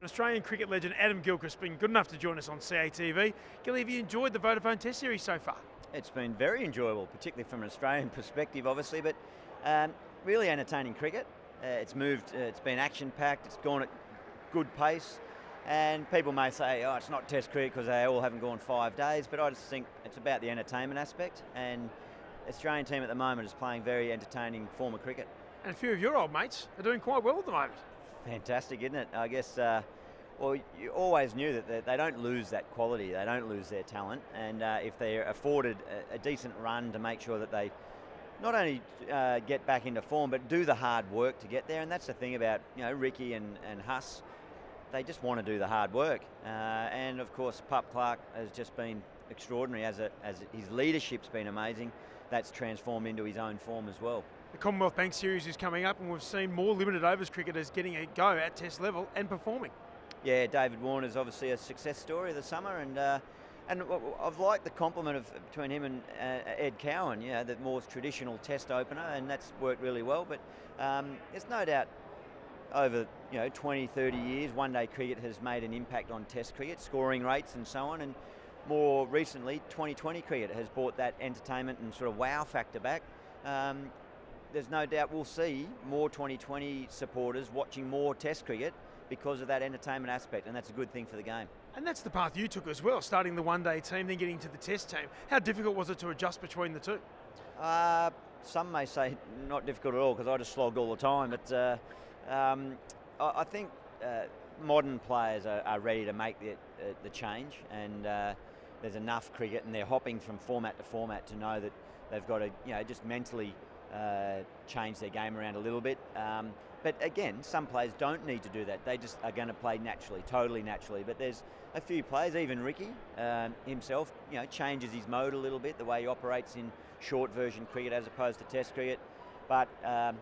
Australian cricket legend Adam Gilchrist has been good enough to join us on CATV. Gilly, have you enjoyed the Vodafone Test Series so far? It's been very enjoyable, particularly from an Australian perspective, obviously, but really entertaining cricket. It's moved, it's been action-packed, it's gone at good pace, and people may say, oh, it's not Test cricket because they all haven't gone 5 days, but I just think it's about the entertainment aspect, and the Australian team at the moment is playing very entertaining form of cricket. And a few of your old mates are doing quite well at the moment. Fantastic, isn't it? I guess, well, you always knew that they don't lose that quality, they don't lose their talent, and if they're afforded a decent run to make sure that they not only get back into form, but do the hard work to get there, and that's the thing about Ricky and Huss. They just want to do the hard work, and of course Pup Clark has just been extraordinary as his leadership's been amazing. That's transformed into his own form as well. The Commonwealth Bank Series is coming up, and we've seen more limited overs cricketers getting a go at Test level and performing. Yeah, David Warner's obviously a success story of the summer, and I've liked the compliment between him and Ed Cowan, the more traditional Test opener, and that's worked really well. But there's no doubt over 20, 30 years, one-day cricket has made an impact on Test cricket, scoring rates and so on, and more recently, 2020 cricket has brought that entertainment and sort of wow factor back. There's no doubt we'll see more 2020 supporters watching more Test cricket because of that entertainment aspect, and that's a good thing for the game. And that's the path you took as well, starting the one-day team, then getting to the Test team. How difficult was it to adjust between the two? Some may say not difficult at all because I just slogged all the time, but I think modern players are ready to make the change, and there's enough cricket, and they're hopping from format to format to know that they've got to just mentally change their game around a little bit. But again, some players don't need to do that. They just are going to play naturally, totally naturally. But there's a few players, even Ricky himself, changes his mode a little bit, the way he operates in short version cricket as opposed to Test cricket. But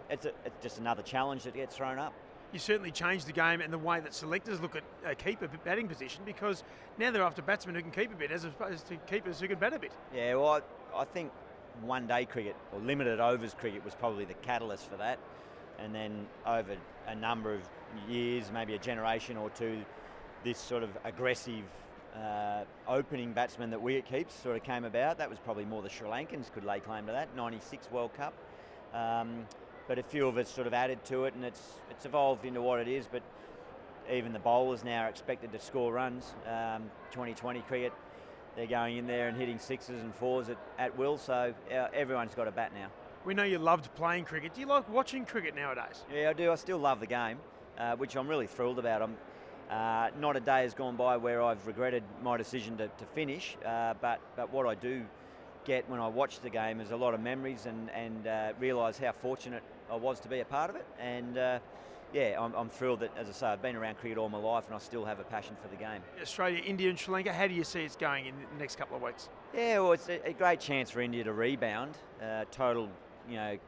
it's just another challenge that gets thrown up. You certainly changed the game and the way that selectors look at a keeper batting position, because now they're after batsmen who can keep a bit as opposed to keepers who can bat a bit. Yeah, well, I think one-day cricket or limited overs cricket was probably the catalyst for that. And then over a number of years, maybe a generation or two, this sort of aggressive opening batsman that Wicket keeps sort of came about. That was probably more the Sri Lankans could lay claim to that, 96 World Cup. But a few of us sort of added to it, and it's evolved into what it is. But even the bowlers now are expected to score runs. 2020 cricket, they're going in there and hitting sixes and fours at will, so everyone's got a bat now. We know you loved playing cricket. Do you like watching cricket nowadays? Yeah, I do. I still love the game, which I'm really thrilled about. Not a day has gone by where I've regretted my decision to finish, but what I do get when I watch the game is a lot of memories and realise how fortunate I was to be a part of it. And yeah, I'm thrilled that, as I say, I've been around cricket all my life and I still have a passion for the game. Australia, India and Sri Lanka, how do you see it's going in the next couple of weeks? Yeah, well, it's a great chance for India to rebound. Total,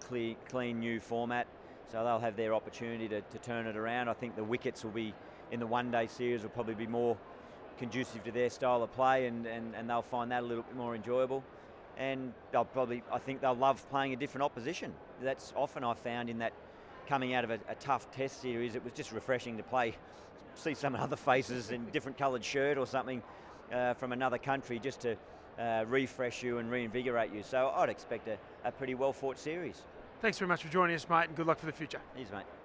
clean new format. So they'll have their opportunity to turn it around. I think the wickets will be, in the one-day series, will probably be more conducive to their style of play, and they'll find that a little bit more enjoyable. And I think they'll love playing a different opposition. That's often I've found in that coming out of a tough Test series, it was just refreshing to see some other faces in different coloured shirt or something from another country, just to refresh you and reinvigorate you. So I'd expect a pretty well fought series. Thanks very much for joining us, mate, and good luck for the future. Cheers, mate.